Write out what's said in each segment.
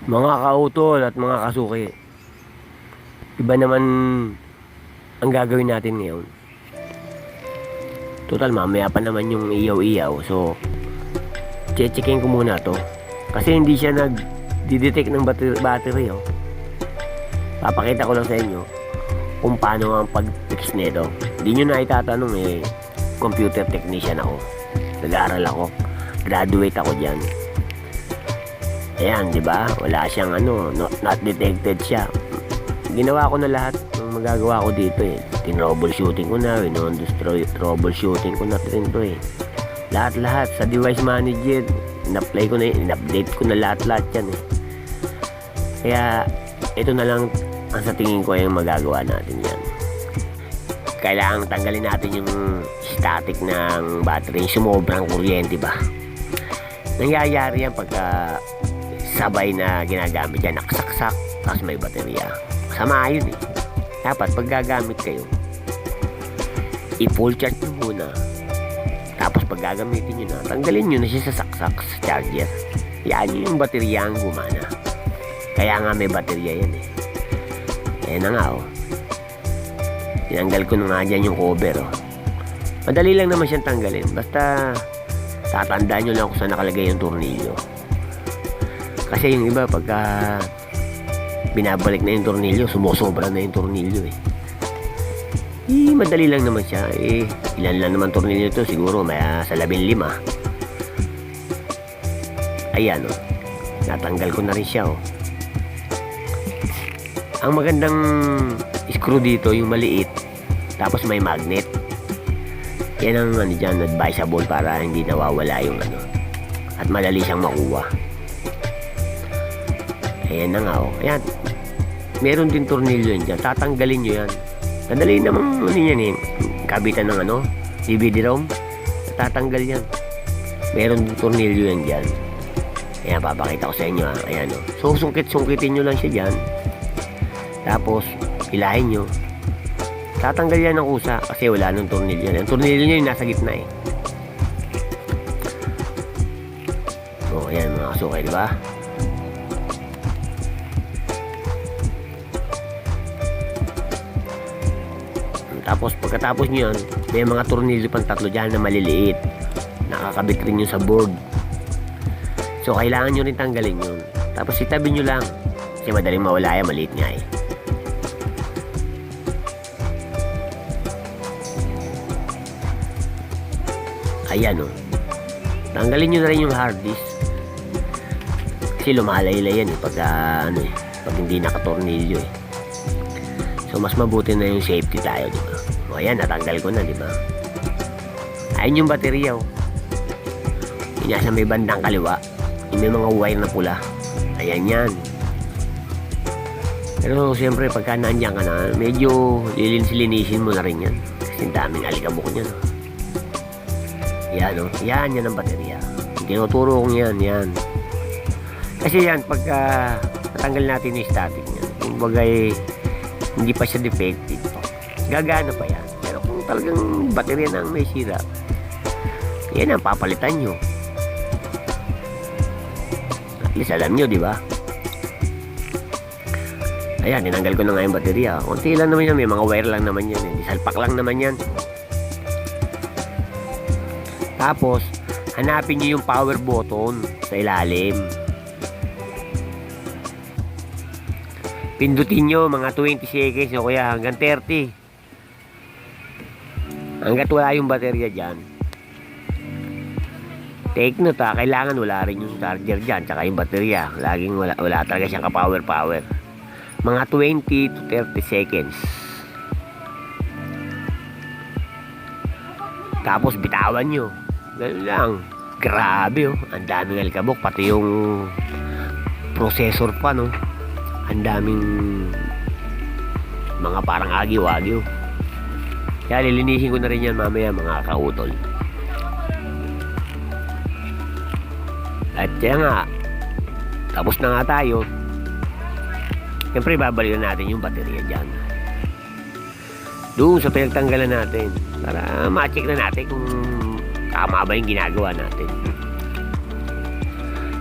Mga kautol at mga kasuki, iba naman ang gagawin natin ngayon. Total, mamaya pa naman yung iyaw-iyaw. So, checkin ko muna to. Kasi hindi siya nag-detect ng battery, oh. Papakita ko lang sa inyo kung paano ang pag-fix nito. Hindi nyo na itatanong, computer technician ako. Nag-aaral ako. Graduate ako dyan. Ayan, di ba? Wala siyang not detected siya. Ginawa ko na lahat ng magagawa ko dito eh. Tin-troubleshooting ko na, troubleshooting ko na rin to eh. Lahat-lahat sa device manager, in-apply ko na, in-update ko na lahat-lahat yan eh. Kaya, ito na lang ang sa tingin ko yung magagawa natin yan. Kailangan tanggalin natin yung static ng battery, sumobrang kuryente ba. Nangyayari yan pagka sabay na ginagamit yan, nakasaksak, tapos may baterya. Masama yun eh. Dapat pag gagamit kayo, i-full charge nyo muna. Tapos pag gagamitin nyo na, tanggalin nyo na siya sa saksak sa charger. Yan yung baterya ang gumana. Kaya nga may baterya yan eh. Ayan na nga oh. Tinanggal ko na nga dyan yung cover oh. Madali lang naman siyang tanggalin. Basta tatandaan nyo lang kung saan nakalagay yung tornilyo. Kasi yung iba pagka binabalik na yung tornilyo, sumusobra na yung tornilyo eh. Madali lang naman siya eh. Ilan lang naman tornilyo to, siguro may sa 15. Ayan oh. Natanggal ko na rin siya oh. Ang magandang screw dito yung maliit, tapos may magnet. Yan ang dyan, advisable para hindi nawawala yung at madali siyang makuha. Ayan na nga oh. Ayan, meron din tornilyo yan dyan, tatanggalin nyo yan. Madali namang yan eh, kabitan ng DVD-ROM, tatanggal yan. Meron din tornilyo yan dyan. Ayan, papakita ko sa inyo ha. Ayan oh. So sungkit-sungkitin nyo lang siya dyan. Tapos hilahin nyo, tatanggal yan ng kusa kasi wala nang tornilyo. Ang tornilyo nyo yung nasa gitna eh. So ayan mga kasukay, diba? Tapos pagkatapos nyo yan, may mga tornilyo pang 3 dyan na maliliit, nakakabit rin yun sa board. So kailangan nyo rin tanggalin yun. Tapos itabi nyo lang kasi madaling mawala yan, maliit nga eh. Ayan o. Tanggalin nyo na rin yung hard disk. Kasi lumalaylay yan eh pag pag hindi nakatornilyo eh. So mas mabuti na yung safety tayo, diba? O ayan, natanggal ko na, diba? Ayan yung baterya o. Yung nasa may bandang kaliwa, yung may mga wire na pula. Ayan yan. Pero siyempre pagka nandiyan ka na, medyo lilinisin mo na rin yan. Kasi daming alikabok niyan o. Yan o, yan ang baterya. Tinuturo kong yan. Kasi yan, pagka natanggal natin yung static niyan, kung bagay hindi pa siya defective, gagana pa yan. Pero kung talagang baterya na ang may sira, yan ang papalitan nyo. At least alam nyo, di ba? Ayan, tinanggal ko na nga yung baterya. Kunti lang naman yan, may mga wire lang naman yan. Salpak lang naman yan. Tapos, hanapin nyo yung power button sa ilalim. Pindutin nyo mga 20 seconds o kaya hanggang 30. Hanggat wala yung baterya dyan. Take note ha, kailangan wala rin yung charger dyan tsaka yung baterya. Laging wala talaga siyang ka-power. Mga 20 to 30 seconds. Tapos bitawan nyo. Ganun lang. Grabe oh. Ang daming alikabok. Pati yung processor pa no. Ang daming mga parang agiw-agiw. Kaya lilinisin ko na rin yan mamaya mga kautol. At kaya nga, tapos na nga tayo. Siyempre babalikan natin yung baterya dyan. Doon sa pinagtanggalan natin. Para ma-check na natin kung tama ba yung ginagawa natin.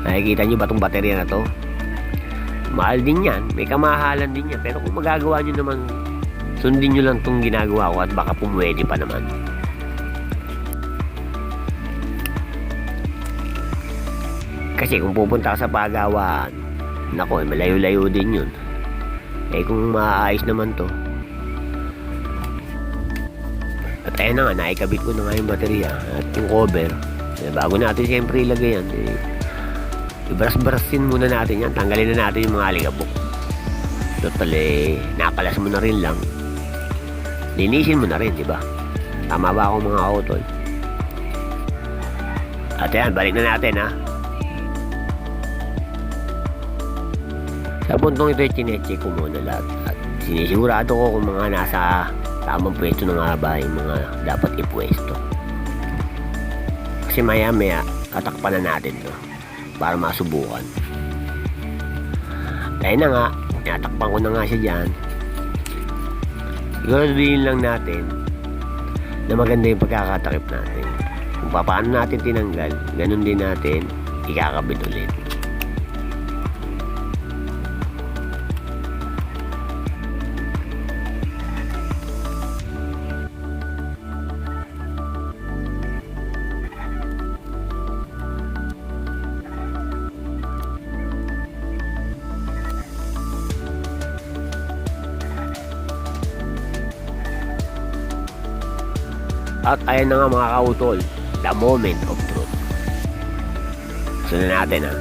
Nakikita nyo ba itong baterya na to? Mahal din yan. May kamahalan din yan. Pero kung magagawa nyo naman, sundin nyo lang itong ginagawa ko at baka pumwede pa naman. Kasi kung pupunta ka sa pagawaan, nako, malayo-layo din yun. Kung maayos naman to. At ayun na nga, naikabit ko na nga yung baterya at yung cover. Bago natin siyempre ilagay yan, ibras-brasin muna natin yan. Tanggalin na natin yung mga alikabok. Total napalas mo na rin lang. Linisin mo na rin, di ba? Tama ba ako mga kautol? At ayan, balik na natin ha. Sa puntong ito, chinecheck ko muna lahat. At sinisigurado ko kung mga nasa tamang pwesto na nga ba yung mga dapat ipwesto. Kasi maya-maya, katakpan na natin to para masubukan. Kaya na nga, natakpan ko na nga siya dyan. Siguraduhin lang natin na maganda yung pagkakatakip natin. Kung paano natin tinanggal, ganun din natin ikakabit ulit. At ayan na nga mga kautol, the moment of truth. Sunod natin ha.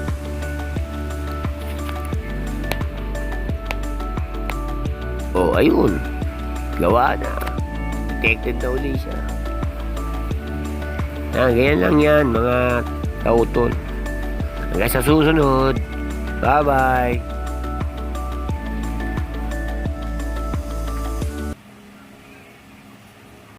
Oh, ayun. Gawa na. Detected na uli siya. Ganyan lang yan mga kautol. Hanggang sa susunod. Bye-bye.